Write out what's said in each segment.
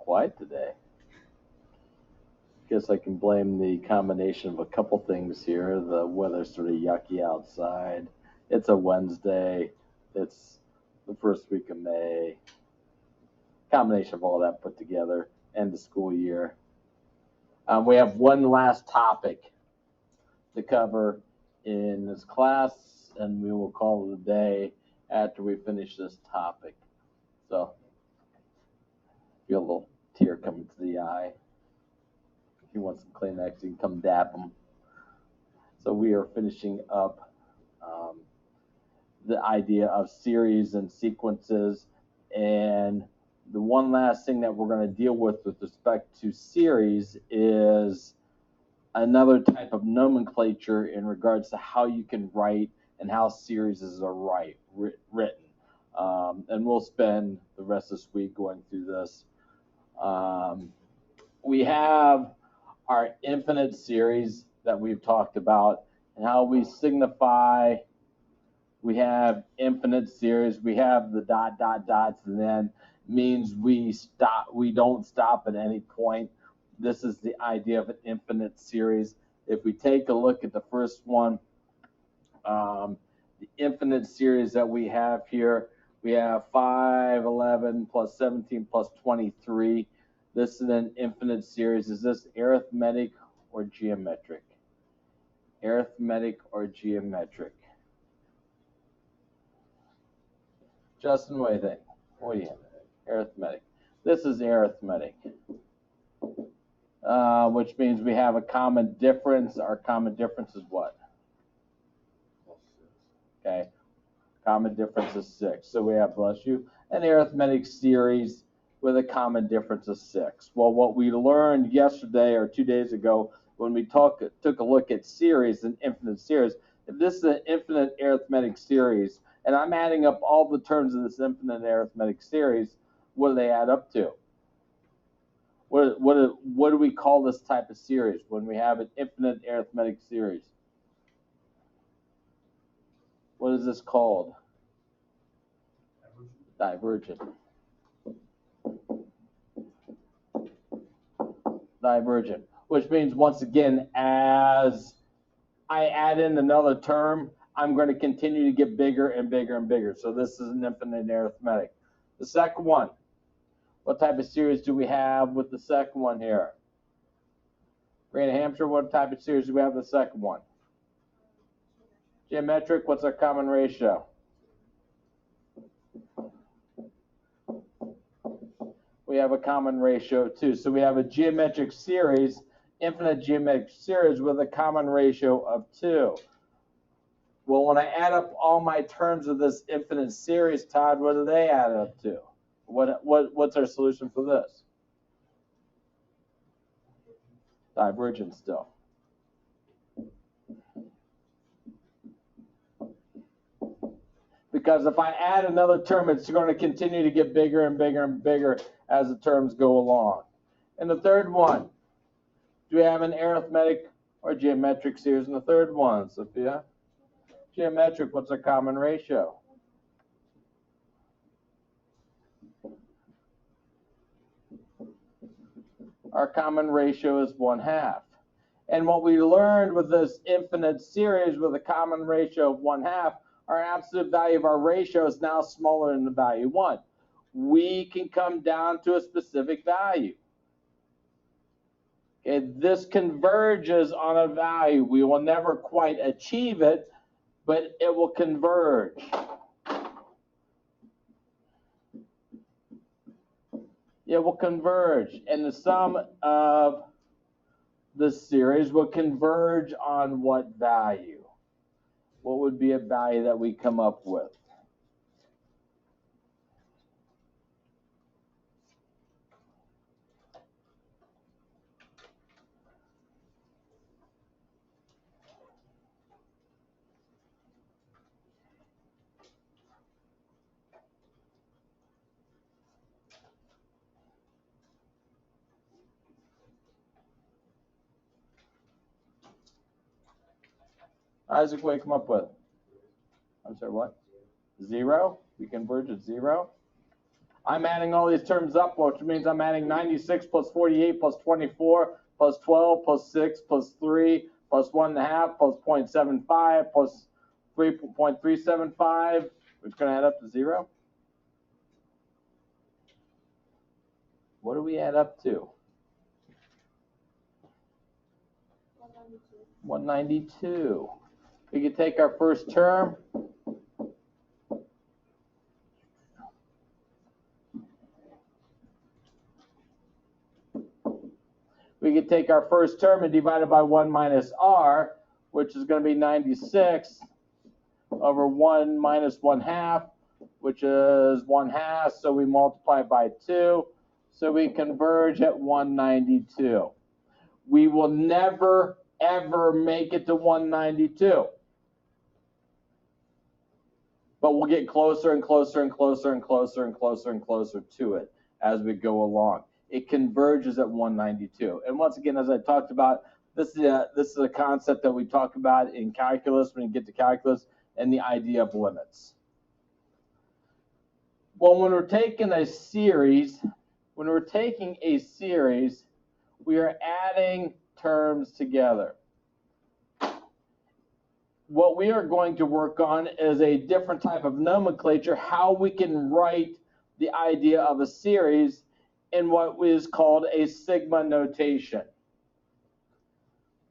quiet today. Guess I can blame the combination of a couple things here. The weather's sort of yucky outside. It's a Wednesday. It's the first week of May. Combination of all that put together. End of school year. We have one last topic to cover in this class, and we will call it a day after we finish this topic. So, feel a little tear coming to the eye. If you want some Kleenex, you can come dab them. So we are finishing up the idea of series and sequences, and the one last thing that we're going to deal with respect to series is another type of nomenclature in regards to how you can write and how series are written. And we'll spend the rest of this week going through this. We have our infinite series that we've talked about and how we signify. We have infinite series. We have the ... and then means we don't stop at any point. This is the idea of an infinite series. If we take a look at the first one, the infinite series that we have here, we have 5, 11 plus 17 plus 23. This is an infinite series. Is this arithmetic or geometric? Arithmetic or geometric? Justin, what do you think? What do you think? Arithmetic. This is arithmetic, which means we have a common difference. Our common difference is what? Okay. Common difference is 6. So we have, bless you, an arithmetic series with a common difference of 6. Well, what we learned yesterday or 2 days ago when we took a look at series and infinite series, if this is an infinite arithmetic series, and I'm adding up all the terms of this infinite arithmetic series, what do they add up to? What do we call this type of series when we have an infinite arithmetic series? What is this called? Divergent. Divergent, which means, once again, as I add in another term, I'm going to continue to get bigger and bigger and bigger. So this is an infinite arithmetic. The second one, what type of series do we have with the second one here? Grand Hampshire, what type of series do we have with the second one? Geometric, what's our common ratio? We have a common ratio too. So we have a geometric series, infinite geometric series with a common ratio of 2. Well, when I add up all my terms of this infinite series, Todd, what do they add up to? What's our solution for this? Divergent still. Because if I add another term, it's going to continue to get bigger and bigger and bigger as the terms go along. And the third one, do we have an arithmetic or geometric series in the third one, Sophia? Geometric, what's our common ratio? Our common ratio is 1/2. And what we learned with this infinite series with a common ratio of 1/2, our absolute value of our ratio is now smaller than the value 1. We can come down to a specific value. Okay, this converges on a value. We will never quite achieve it, but it will converge. It will converge, and the sum of the series will converge on what value? What would be a value that we come up with? Isaac, what do you come up with? I'm sorry, what? 0? We converge at 0? I'm adding all these terms up, which means I'm adding 96 plus 48 plus 24 plus 12 plus 6 plus 3 plus 1.5 plus 0.75 plus 3.375, which is going to add up to 0. What do we add up to? 192. We can take our first term. We could take our first term and divide it by 1 minus r, which is going to be 96 over 1 minus 1/2, which is 1/2. So we multiply by 2. So we converge at 192. We will never, ever make it to 192. But we'll get closer and closer and closer and closer and closer and closer to it as we go along. It converges at 192. And once again, as I talked about, this is a concept that we talk about in calculus when you get to calculus, and the idea of limits. Well, when we're taking a series, we are adding terms together. What we are going to work on is a different type of nomenclature, how we can write the idea of a series in what is called a sigma notation.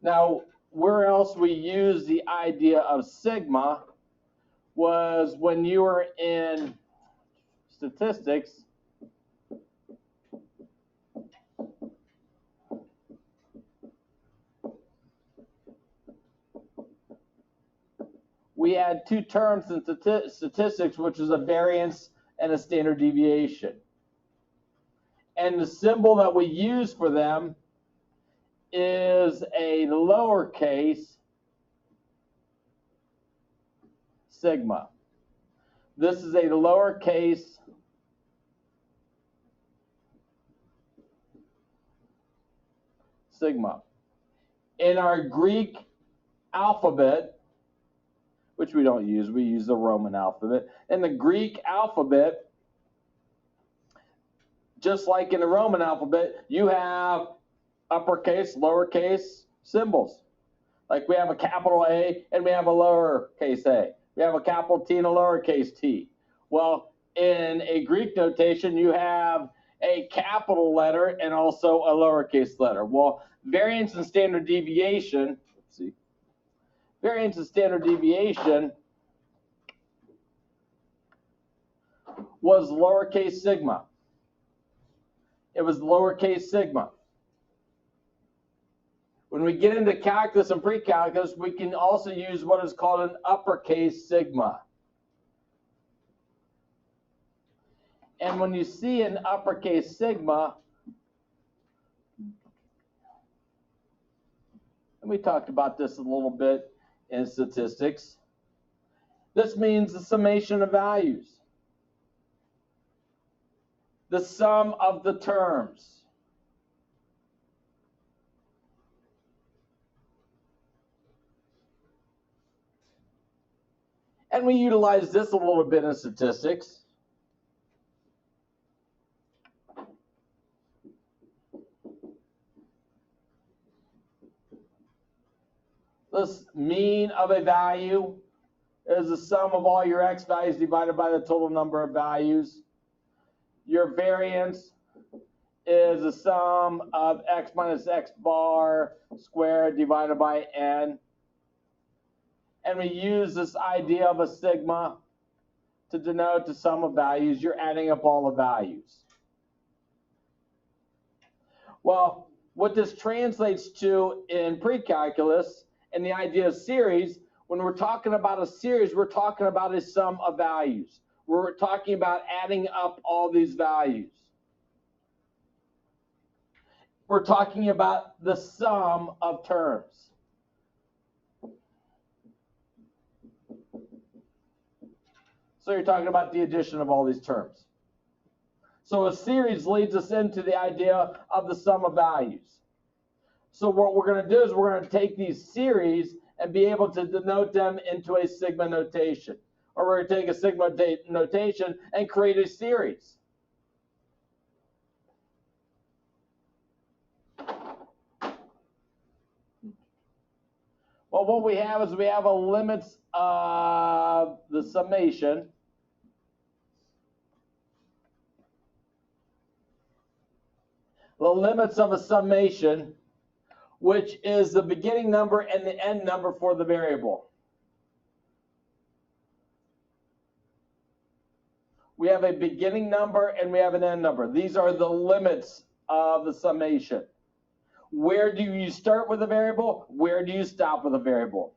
Now, where else we use the idea of sigma was when you were in statistics. We had two terms in statistics, which is a variance and a standard deviation. And the symbol that we use for them is a lowercase sigma. This is a lowercase sigma. In our Greek alphabet, which we don't use, we use the Roman alphabet. In the Greek alphabet, just like in the Roman alphabet, you have uppercase, lowercase symbols. Like we have a capital A and we have a lowercase a. We have a capital T and a lowercase t. Well, in a Greek notation, you have a capital letter and also a lowercase letter. Well, variance and standard deviation, variance and standard deviation was lowercase sigma. It was lowercase sigma. When we get into calculus and pre-calculus, we can also use what is called an uppercase sigma. And when you see an uppercase sigma, and we talked about this a little bit in statistics, this means the summation of values. The sum of the terms. And we utilize this a little bit in statistics. This mean of a value is the sum of all your x values divided by the total number of values. Your variance is the sum of x minus x bar squared divided by n. And we use this idea of a sigma to denote the sum of values. You're adding up all the values. Well, what this translates to in pre-calculus and the idea of series, when we're talking about a series, we're talking about a sum of values. We're talking about adding up all these values. We're talking about the sum of terms. So you're talking about the addition of all these terms. So a series leads us into the idea of the sum of values. So what we're going to do is we're going to take these series and be able to denote them into a sigma notation. Or we're going to take a sigma notation and create a series. Well, what we have is we have a limits of the summation. The limits of a summation, which is the beginning number and the end number for the variable. We have a beginning number and we have an end number. These are the limits of the summation. Where do you start with a variable? Where do you stop with a variable?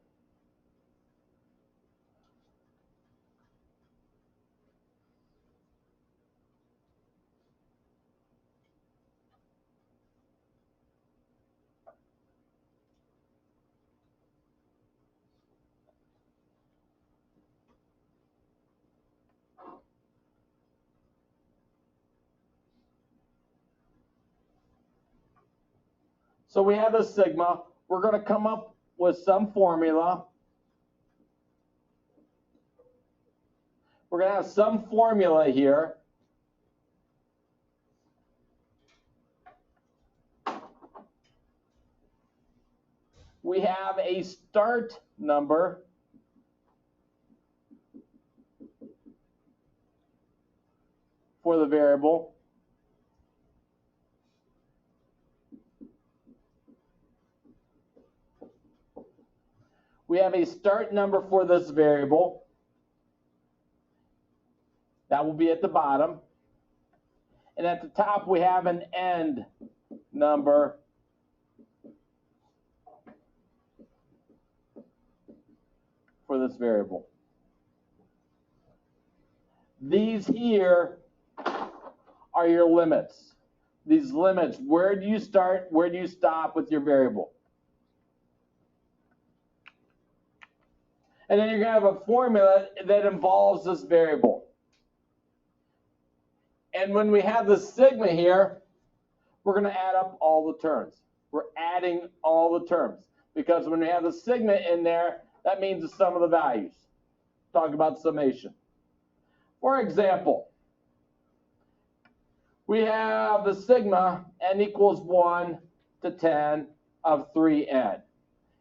So we have a sigma. We're going to come up with some formula. We're going to have some formula here. We have a start number. For the variable. We have a start number for this variable. That will be at the bottom. And at the top, we have an end number for this variable. These here are your limits. These limits, where do you start, where do you stop with your variable? And then you're going to have a formula that involves this variable. And when we have the sigma here, we're going to add up all the terms. We're adding all the terms. Because when we have the sigma in there, that means the sum of the values. Talk about summation. For example, we have the sigma n equals 1 to 10 of 3n.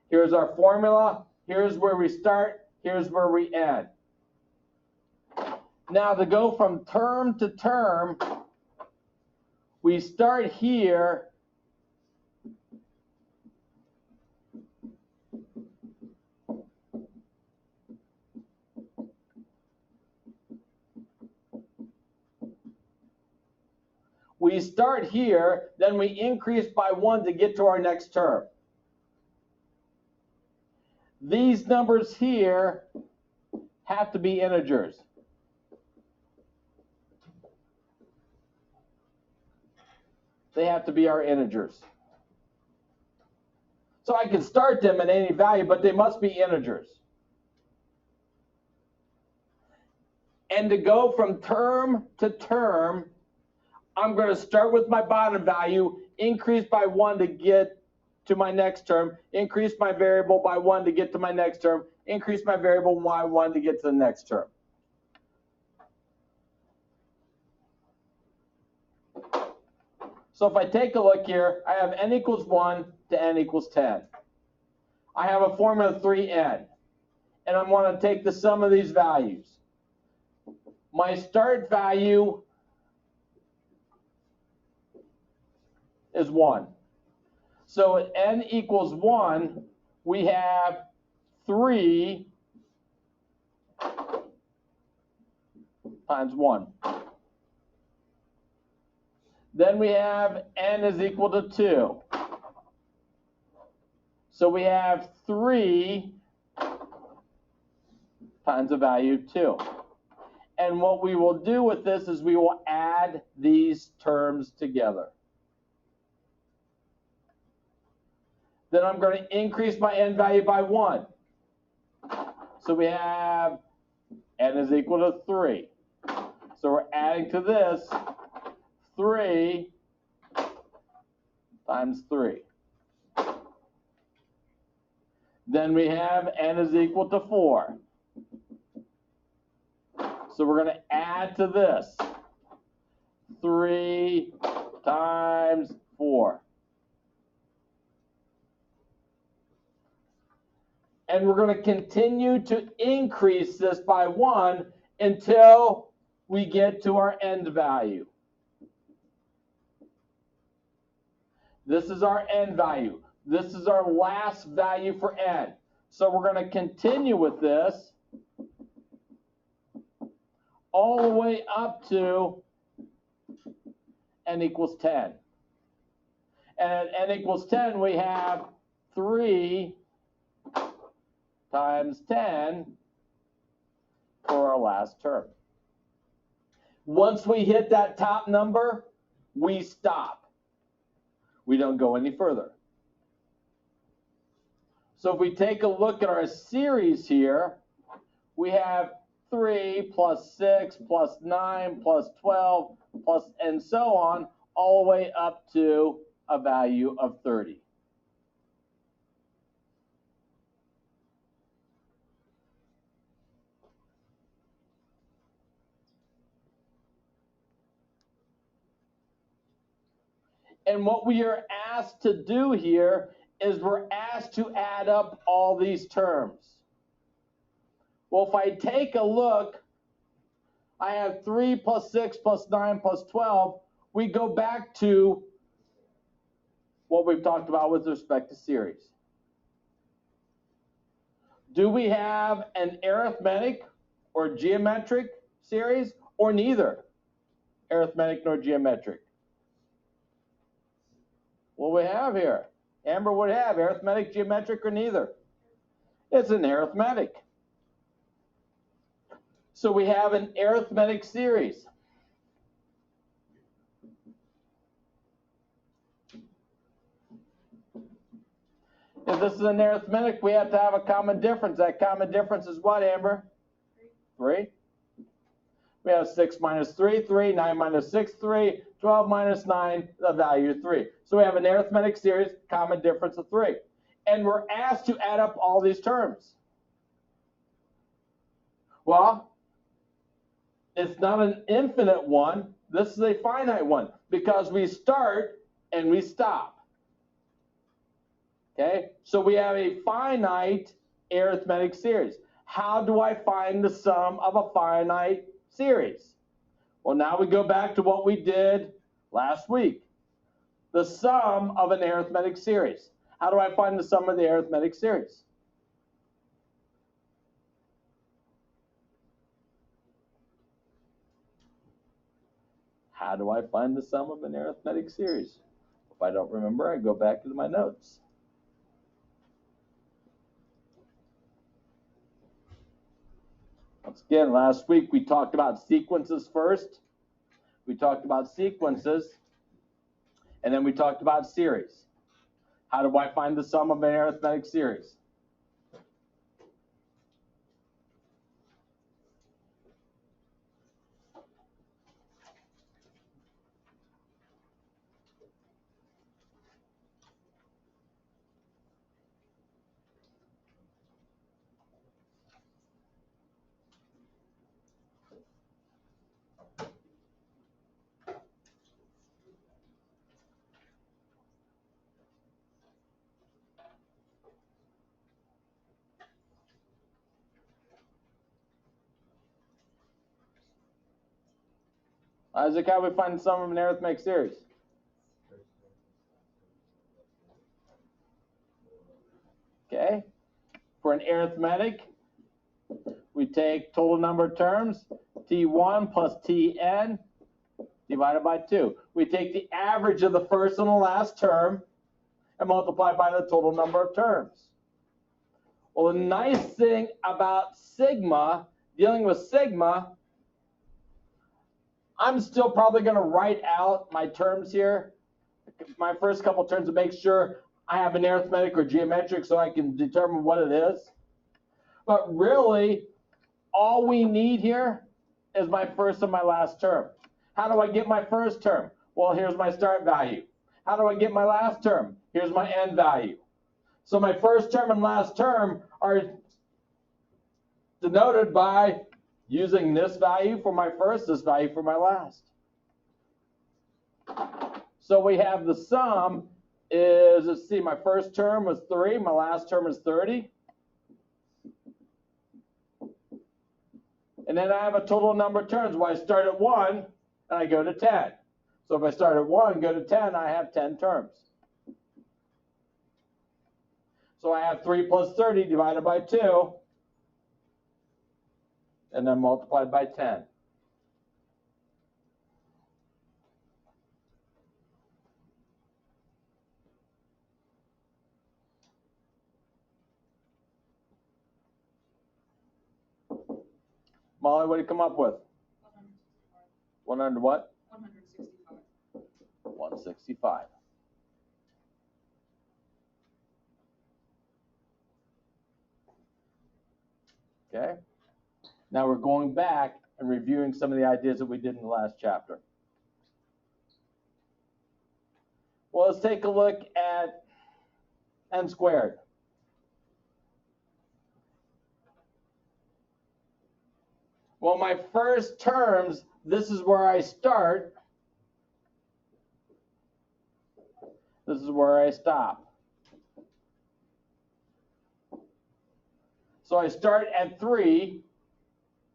Here's our formula. Here's where we start. Here's where we end. Now to go from term to term, we start here. We start here, then we increase by 1 to get to our next term. These numbers here have to be integers. They have to be our integers. So I can start them at any value, but they must be integers. And to go from term to term, I'm going to start with my bottom value, increase by 1 to get to my next term, increase my variable by 1 to get to my next term, increase my variable by 1 to get to the next term. So if I take a look here, I have n equals 1 to n equals 10. I have a formula 3n, and I want to take the sum of these values. My start value is 1. So at n equals 1, we have 3 times 1. Then we have n is equal to 2. So we have 3 times the value 2. And what we will do with this is we will add these terms together. Then I'm going to increase my n value by 1. So we have n is equal to 3. So we're adding to this 3 times 3. Then we have n is equal to 4. So we're going to add to this 3 times 4. And we're going to continue to increase this by 1 until we get to our end value. This is our end value. This is our last value for n. So we're going to continue with this all the way up to n equals 10. And at n equals 10, we have 3 times 10 for our last term. Once we hit that top number, we stop. We don't go any further. So if we take a look at our series here, we have 3 plus 6 plus 9 plus 12 plus and so on, all the way up to a value of 30. And what we are asked to do here is we're asked to add up all these terms. Well, if I take a look, I have 3 plus 6 plus 9 plus 12. We go back to what we've talked about with respect to series. Do we have an arithmetic or geometric series, or neither arithmetic nor geometric? What do we have here? Amber would have arithmetic, geometric, or neither. It's an arithmetic. So we have an arithmetic series. If this is an arithmetic, we have to have a common difference. That common difference is what, Amber? 3. We have 6 minus 3, 3, 9 minus 6, 3, 12 minus 9, the value of 3. So we have an arithmetic series, common difference of 3. And we're asked to add up all these terms. Well, it's not an infinite one. This is a finite one because we start and we stop. Okay, so we have a finite arithmetic series. How do I find the sum of a finite series? Well, now we go back to what we did last week. The sum of an arithmetic series. How do I find the sum of the arithmetic series? How do I find the sum of an arithmetic series? If I don't remember, I go back to my notes. Once again, last week we talked about sequences first. We talked about sequences, and then we talked about series. How do I find the sum of an arithmetic series? Isaac, how do we find the sum of an arithmetic series? Okay. For an arithmetic, we take total number of terms, T1 plus Tn divided by 2. We take the average of the first and the last term and multiply by the total number of terms. Well, the nice thing about sigma, dealing with sigma, I'm still probably going to write out my terms here, my first couple terms, to make sure I have an arithmetic or geometric so I can determine what it is. But really, all we need here is my first and my last term. How do I get my first term? Well, here's my start value. How do I get my last term? Here's my end value. So my first term and last term are denoted by using this value for my first, this value for my last. So we have the sum is, let's see, my first term was 3, my last term is 30. And then I have a total number of terms where I start at 1 and I go to 10. So if I start at 1 and go to 10, I have 10 terms. So I have 3 plus 30 divided by 2, and then multiplied by 10. Molly, what do you come up with? 100 what? 165. 165. Okay. Now we're going back and reviewing some of the ideas that we did in the last chapter. Well, let's take a look at n squared. Well, my first terms, this is where I start. This is where I stop. So I start at 3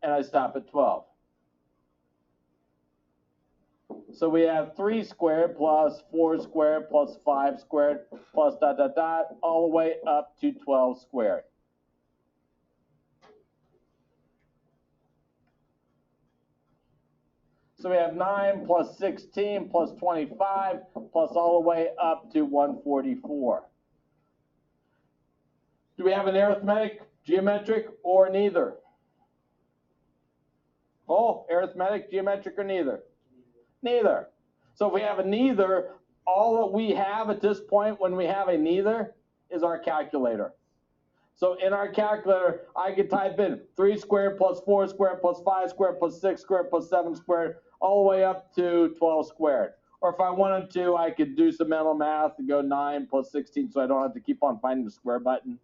and I stop at 12. So we have 3 squared plus 4 squared plus 5 squared plus dot, dot, dot, all the way up to 12 squared. So we have 9 plus 16 plus 25 plus all the way up to 144. Do we have an arithmetic, geometric, or neither? Oh, arithmetic, geometric, or neither? Neither. So if we have a neither, all that we have at this point when we have a neither is our calculator. So in our calculator, I could type in 3 squared plus 4 squared plus 5 squared plus 6 squared plus 7 squared all the way up to 12 squared. Or if I wanted to, I could do some mental math and go 9 plus 16 so I don't have to keep on finding the square button.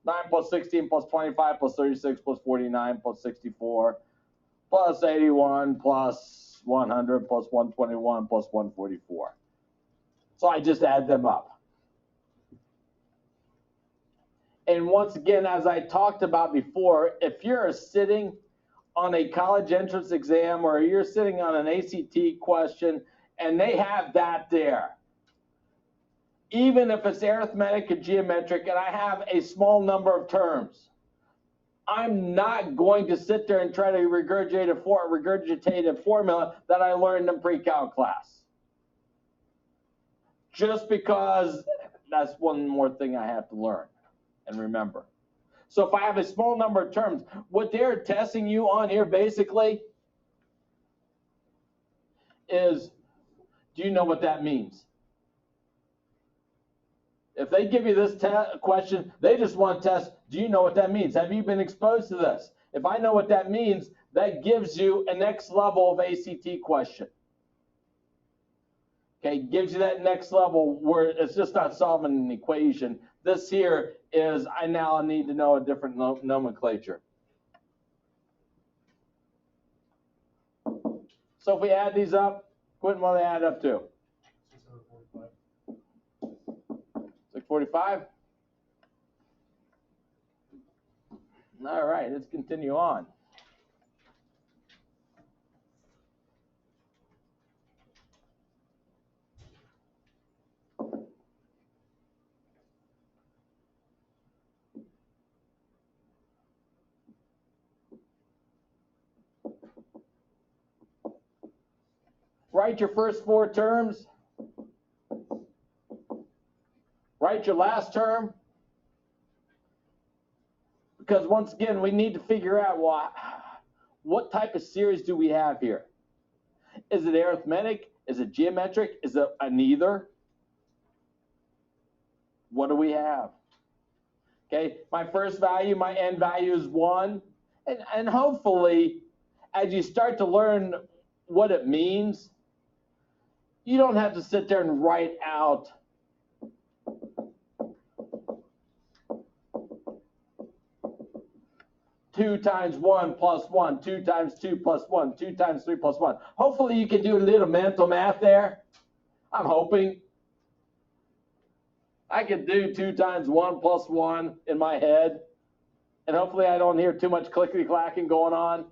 9 plus 16 plus 25 plus 36 plus 49 plus 64 plus 81 plus 100 plus 121 plus 144. So I just add them up. And once again, as I talked about before, if you're sitting on a college entrance exam or you're sitting on an ACT question and they have that there, even if it's arithmetic and geometric and I have a small number of terms, I'm not going to sit there and try to regurgitate a formula that I learned in pre-calc class. Just because that's one more thing I have to learn and remember. So if I have a small number of terms, what they're testing you on here basically is, do you know what that means? If they give you this question, they just want to test, do you know what that means? Have you been exposed to this? If I know what that means, that gives you a next level of ACT question. Okay, gives you that next level where it's just not solving an equation. This here is, I now need to know a different nomenclature. So if we add these up, Quentin, what do they add up to? 645. All right, let's continue on. Write your first 4 terms. Write your last term. Because once again, we need to figure out what type of series do we have here? Is it arithmetic? Is it geometric? Is it a neither? What do we have? Okay, my first value, my end value is 1. And hopefully, as you start to learn what it means, you don't have to sit there and write out two times 1 plus 1, 2 times 2 plus 1, 2 times 3 plus 1. Hopefully you can do a little mental math there. I'm hoping. I could do 2 times 1 plus 1 in my head. And hopefully I don't hear too much clickety-clacking going on.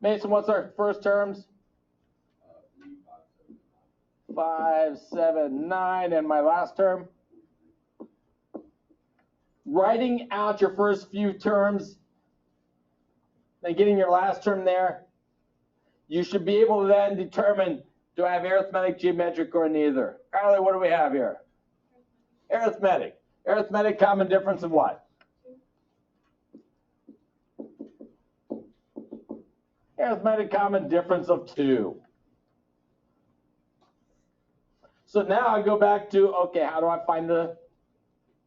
Mason, what's our first terms? 5, 7, 9, and my last term? Writing out your first few terms and getting your last term there, you should be able to then determine, do I have arithmetic, geometric, or neither? Carly, what do we have here? Arithmetic. Arithmetic common difference of what? Arithmetic common difference of 2. So now I go back to, okay, how do I find the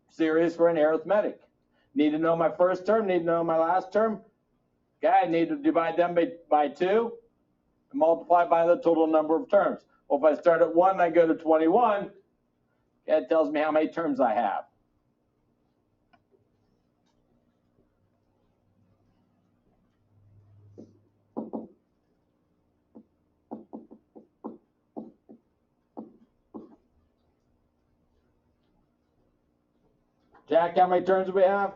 series for an arithmetic? Need to know my first term, need to know my last term. Okay, I need to divide them by 2 and multiply by the total number of terms. Well, if I start at 1 and I go to 21, it tells me how many terms I have. Jack, how many terms do we have?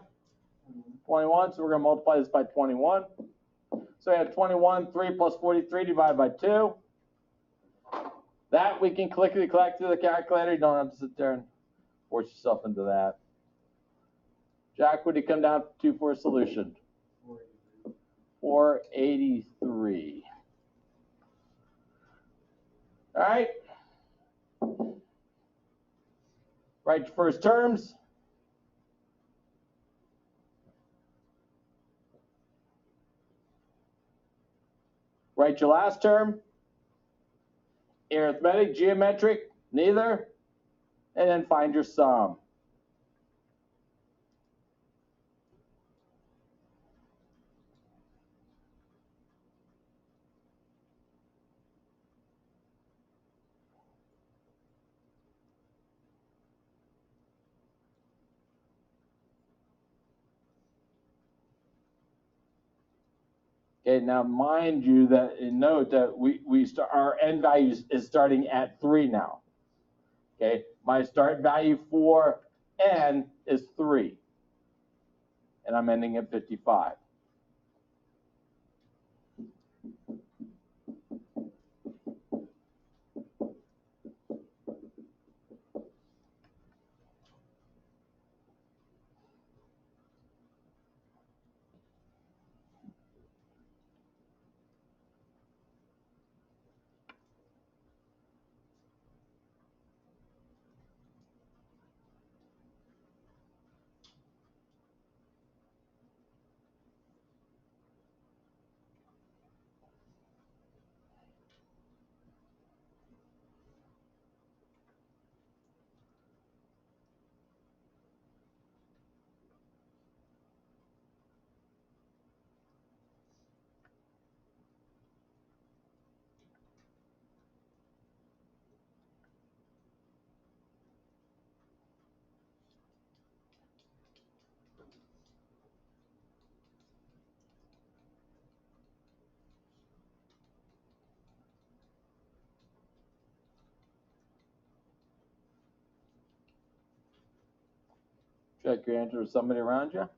21, so we're going to multiply this by 21. So we have 21, 3 plus 43 divided by 2. That we can clickety clack through the calculator. You don't have to sit there and force yourself into that. Jack, what do you come down to for a solution? 483. All right. Write your first terms. Write your last term. Arithmetic, geometric, neither. And then find your sum. Okay, now mind you that note that our end value is starting at 3 now. Okay, my start value for n is 3, and I'm ending at 55. Check your answer with somebody around you.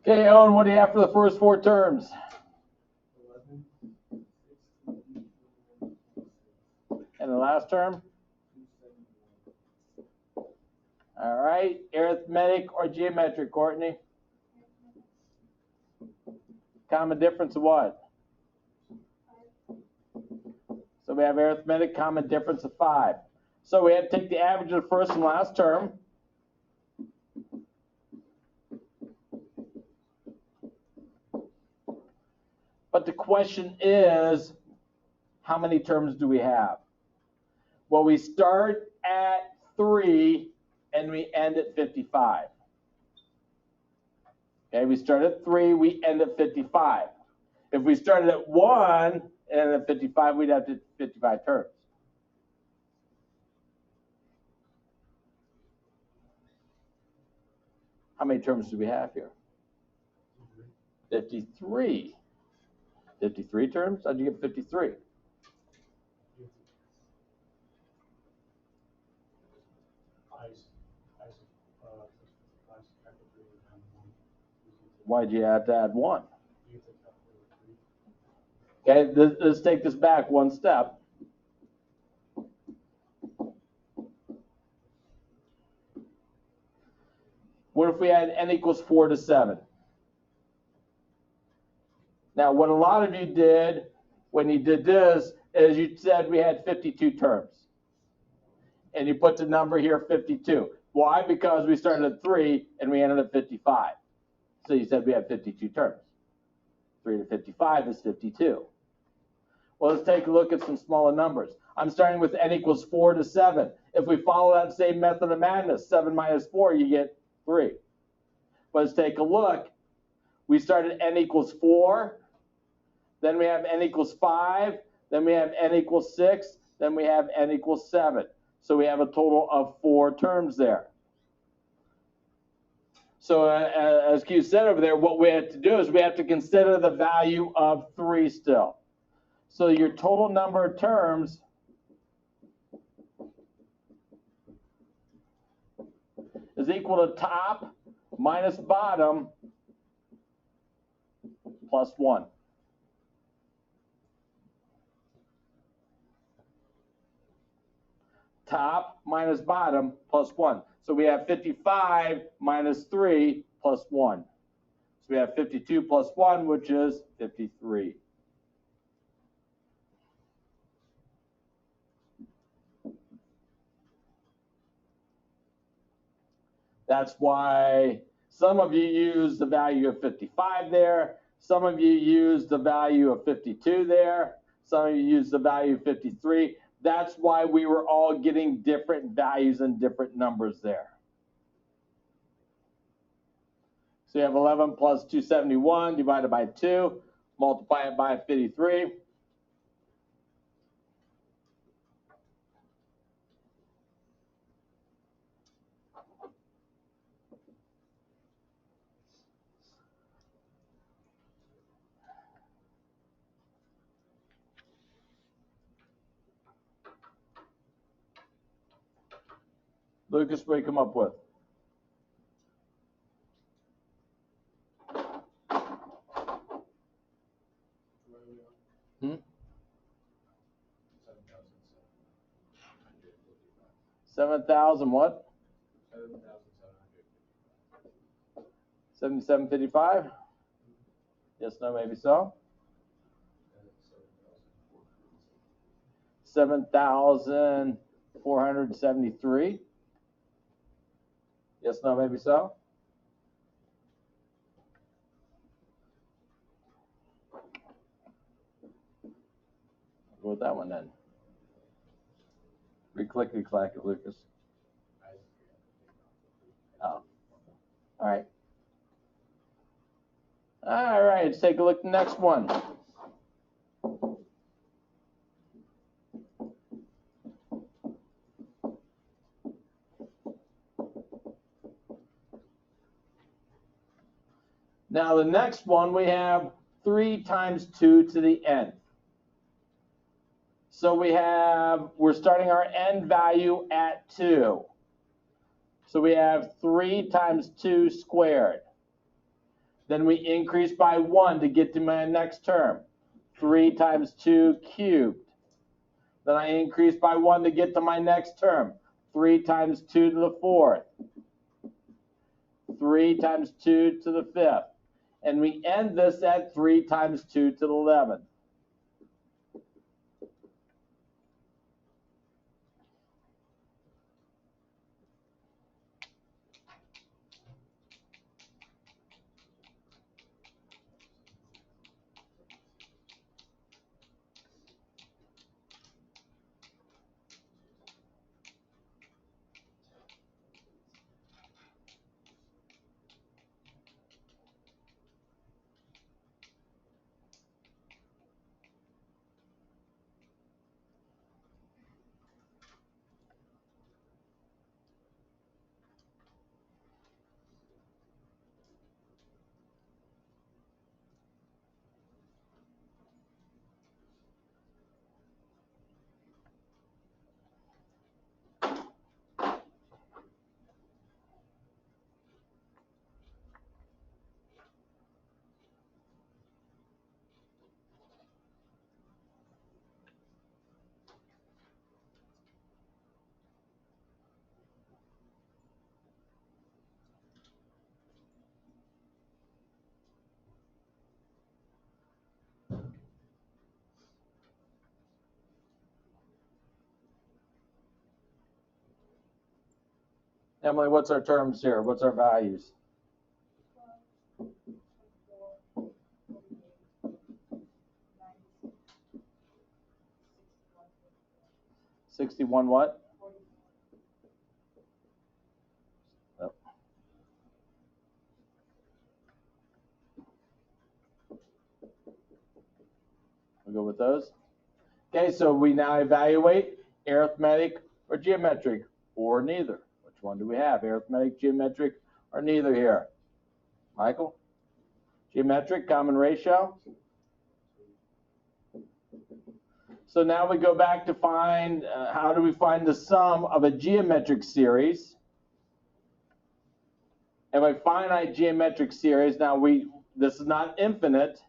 Okay, Owen, what do you have for the first 4 terms? 11. And the last term? All right, arithmetic or geometric, Courtney? Common difference of what? So we have arithmetic, common difference of 5. So we have to take the average of the first and last term. But the question is, how many terms do we have? Well, we start at 3 and we end at 55. Okay, we start at 3, we end at 55. If we started at 1 and ended at 55, we'd have 55 terms. How many terms do we have here? 53. 53 terms? How'd you get 53? Why'd you have to add 1? Okay, let's take this back one step. What if we had n equals 4 to 7? Now, what a lot of you did when you did this is you said we had 52 terms. And you put the number here, 52. Why? Because we started at 3 and we ended at 55. So you said we had 52 terms. 3 to 55 is 52. Well, let's take a look at some smaller numbers. I'm starting with n equals 4 to 7. If we follow that same method of madness, 7 minus 4, you get 3. But let's take a look. We started n equals 4. Then we have n equals 5. Then we have n equals 6. Then we have n equals 7. So we have a total of 4 terms there. So as Q said over there, what we have to do is we have to consider the value of 3 still. So your total number of terms is equal to top minus bottom plus 1. Top minus bottom plus 1. So we have 55 minus 3 plus 1. So we have 52 plus 1, which is 53. That's why some of you use the value of 55 there. Some of you use the value of 52 there. Some of you use the value of 53. That's why we were all getting different values and different numbers there. So you have 11 plus 271 divided by 2, multiply it by 53. Lucas, what do you come up with? Hmm? 7,000 what? 7755? Yes, no, maybe so. 7,473. Yes, no, maybe so. Go with that one then. Re-clickety-clack it, Lucas. Oh. All right. All right, let's take a look at the next one. Now the next one, we have 3 times 2 to the n. So we're starting our n value at 2. So we have 3 times 2 squared. Then we increase by 1 to get to my next term. 3 times 2 cubed. Then I increase by 1 to get to my next term. 3 times 2 to the 4th. 3 times 2 to the 5th. And we end this at 3 times 2 to the 11th. Emily, what's our terms here? What's our values? 61 what? Yep. We'll go with those. Okay, so we now evaluate arithmetic or geometric or neither. Which one do we have? Arithmetic, geometric, or neither here? Michael? Geometric, common ratio. So now we go back to find, how do we find the sum of a geometric series? And a finite geometric series, now this is not infinite,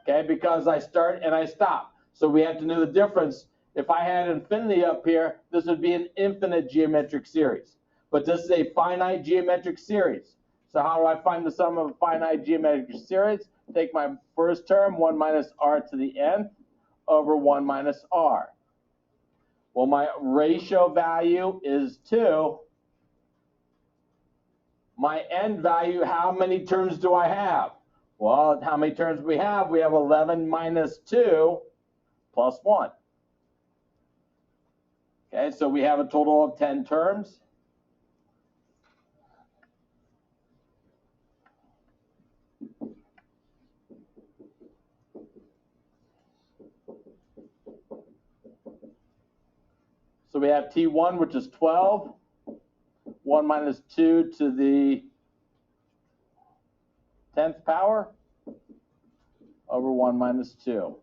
okay, because I start and I stop. So we have to know the difference. If I had infinity up here, this would be an infinite geometric series. But this is a finite geometric series. So how do I find the sum of a finite geometric series? Take my first term, 1 minus r to the nth, over 1 minus r. Well, my ratio value is 2. My n value, how many terms do I have? Well, how many terms do we have? We have 11 minus 2 plus 1. Okay, so we have a total of 10 terms. So we have T1, which is 12. 1 minus 2 to the 10th power over 1 minus 2.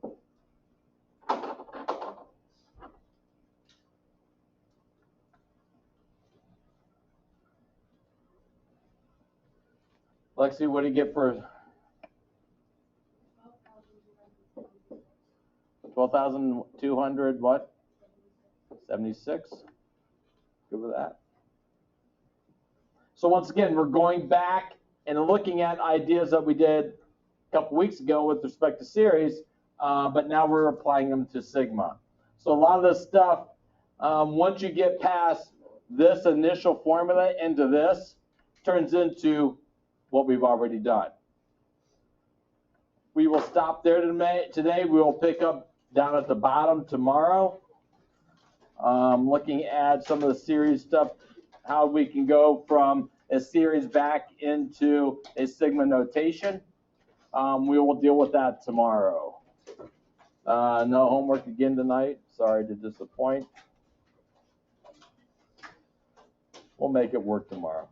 Lexi, what do you get for 12,200 what? 76. Good with that. So once again, we're going back and looking at ideas that we did a couple weeks ago with respect to series, but now we're applying them to sigma. So a lot of this stuff, once you get past this initial formula into this, turns into what we've already done. We will stop there today. We will pick up down at the bottom tomorrow, looking at some of the series stuff, how we can go from a series back into a sigma notation. We will deal with that tomorrow. No homework again tonight. Sorry to disappoint. We'll make it work tomorrow.